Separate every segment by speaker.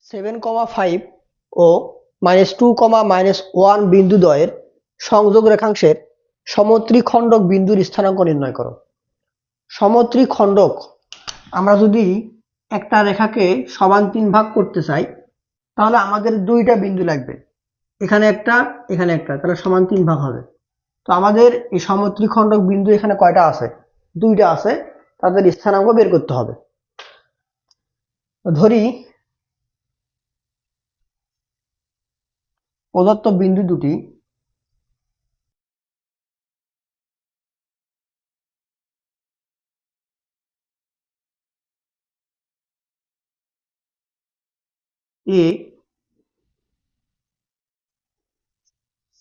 Speaker 1: 7,5 ও -2, বিন্দুদ্বয়ের সংযোগ রেখাংশের সমত্রিখণ্ডক বিন্দুর স্থানাঙ্ক নির্ণয় করো। সমত্রিখণ্ডক আমরা যদি একটা রেখাকে সমান 3 ভাগ করতে চাই তাহলে আমাদের দুইটা বিন্দু লাগবে, এখানে একটা এখানে একটা, তাহলে সমান 3 ভাগ হবে। তো আমাদের এই সমত্রিখণ্ডক বিন্দু এখানে কয়টা আছে? দুইটা আছে, তাদের স্থানাঙ্ক বের করতে হবে। ধরি প্রদত্ত বিন্দু দুটি এ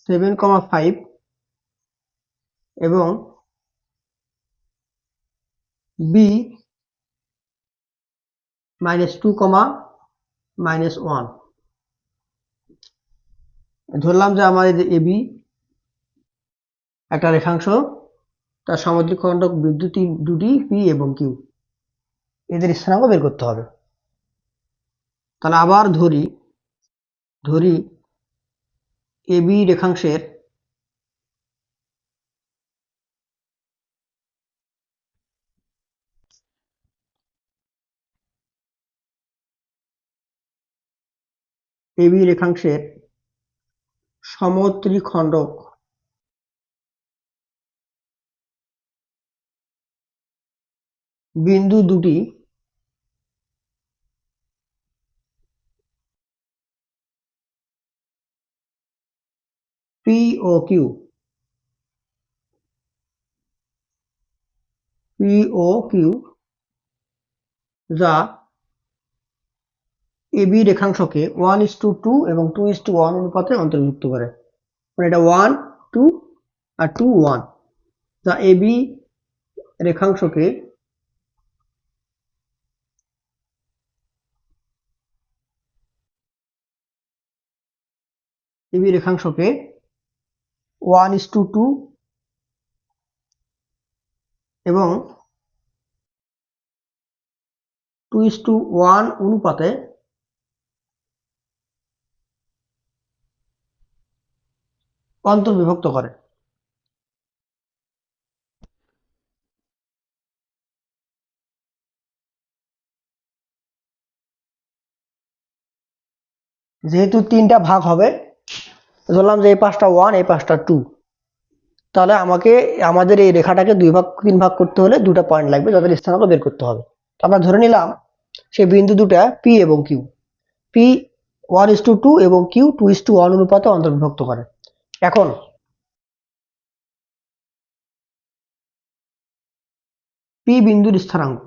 Speaker 1: 7,5 এবং বি -2, -1। ধরলাম যে আমার এই যে এবি একটা রেখাংশ, তার সমদ্বিখণ্ডক বিন্দু দুটি পি এবং কিউ, এদের স্থানাঙ্ক বের করতে হবে। তাহলে আবার ধরি এবি রেখাংশের সমত্রিখণ্ডক বিন্দু দুটি পি ও কিউ, যা এবি রেখাংশকে 1:2 এবং 2:1 অনুপাতে অন্তর্ভুক্ত করে। মানে এটা 1, 2 আর 2, 1, যা এবি রেখাংশকে এবি রেখাংশকে 1:2 এবং 2:1 অনুপাতে অন্তর্বিভক্ত করে। যেহেতু তিনটা ভাগ হবে, ধরলাম যে এই পাশটা 1, এই পাশটা 2, তাহলে আমাদের এই রেখাটাকে 3 ভাগ করতে হলে দুটো পয়েন্ট লাগবে, যাদের স্থানাঙ্ক বের করতে হবে। তো আমরা ধরে নিলাম সেই বিন্দু দুটা পি এবং কিউ, পি 1:2 এবং কিউ 2:1 অনুপাতে অন্তর্বিভক্ত করে। এখন পি বিন্দুর স্থানাঙ্ক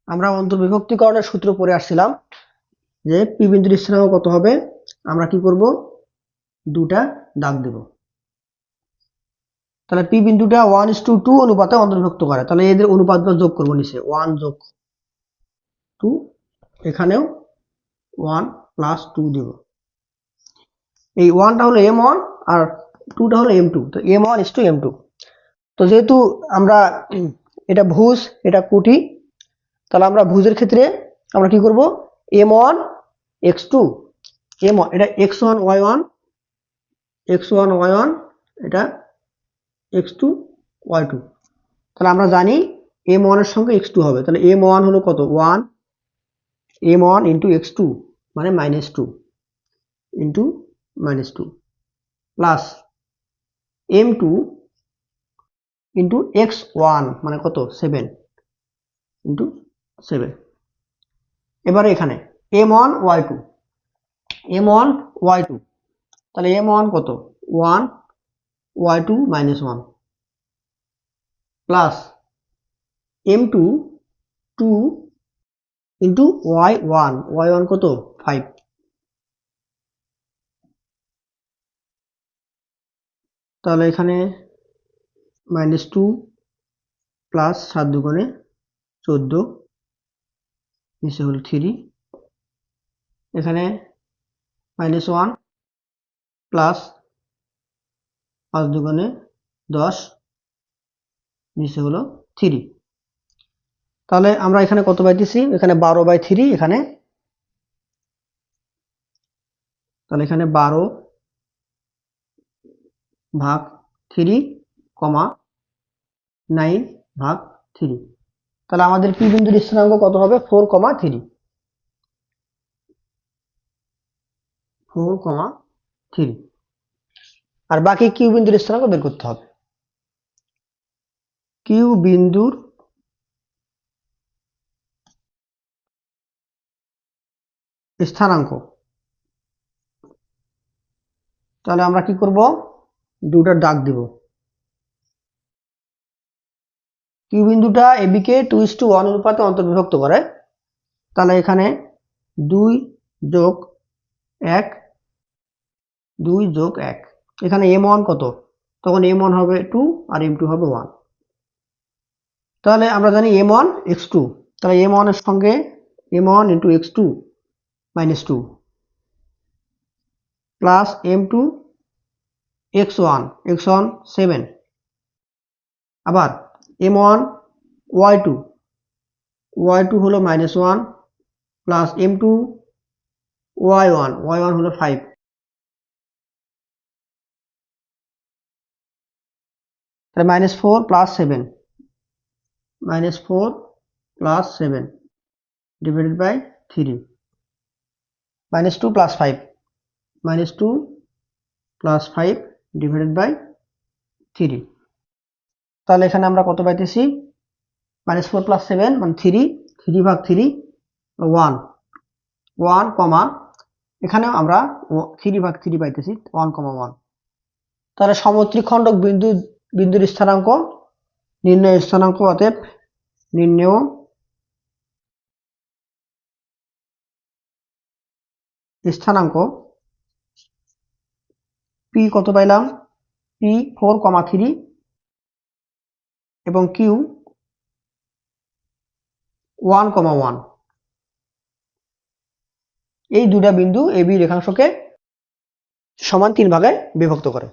Speaker 1: আমরা অন্তর্বিভক্তিকরণের সূত্র পড়ে আসছিলাম যে পি বিন্দুর স্থানাঙ্ক কত হবে। আমরা কি করব, দুটা দাগ দেব। তাহলে পি বিন্দুটা 1:2 অনুপাতে অন্তর্ভুক্ত করে, তাহলে এদের অনুপাতটা যোগ করবো নিচে, 1 যোগ 2, এখানেও 1 প্লাস 2 দেব। এই 1টা হলো m1 আর 2টা হলো m2, তো m1:m2। তো যেহেতু আমরা এটা ভুজ, এটা কোটি, তাহলে আমরা ভুজের ক্ষেত্রে আমরা কি করব, m1 x2 m1, এটা x1 y1, এটা x2 y2। তাহলে আমরা জানি m1 এর সঙ্গে x2 হবে, তাহলে m1 হলো কত, 1, m1 ইন্টু x2 মানে -2 into -2 plus m2 into x1 মানে কত, 7 ইন্টু 7। এবারে এখানে m1 y2, তাহলে m1 কত, 1, y2 -1 plus m2 2 into y1 কত, 5। তাহলে এখানে -2 প্লাস 7 দুগুণে 14, নিচে হল 3, এখানে -1 প্লাস 5 দুগুণে 10, নিচে হলো 3। তাহলে আমরা এখানে কত পাইতেছি, এখানে 12/3, এখানে তাহলে এখানে 12/3, 9/3। তাহলে আমাদের পি বিন্দুর স্থানাঙ্ক কত হবে, 4,3, 4,3। আর বাকি কিউ বিন্দুর স্থানাঙ্ক বের করতে হবে। কিউ বিন্দুর স্থানাঙ্ক, তাহলে আমরা কি করব, দুটার দাগ দিব। কিউ বিন্দুটা এবি কে 2:1 অনুপাতে অন্তর্বিভক্ত করে। তাহলে এখানে 2 যোগ 1, 2 যোগ 1, এখানে m1 কত, তখন m1 হবে 2 আর m2 হবে 1। তাহলে আমরা জানি m1 x2, তাহলে m1 এর সঙ্গে m1 into x2 minus 2 plus m2 x1, x1 7, আবার m1 y2, y2 হলো -1 প্লাস m2 y1, y1 হলো 5। তাহলে -4 প্লাস 7, -4 প্লাস 7 ডিভাইডেড বাই 3, -2 প্লাস 5, -2 প্লাস 5 ডিভাইডেড বাই 3। তাহলে এখানে আমরা কত পাইতেছি, -4 প্লাস 7 মানে 3, 3/3, 1, 1 কমা, এখানেও আমরা 3/3 পাইতেছি, 1,1। তাহলে সমত্রিখণ্ডক বিন্দুর স্থানাঙ্ক নির্ণয় স্থানাঙ্ক, অতএব নির্ণয় স্থানাঙ্ক পি কত পাইলাম, পি 4,3 এবং কিউ 1,1। এই দুটা বিন্দু এবি রেখাংশকে সমান 3 ভাগে বিভক্ত করে।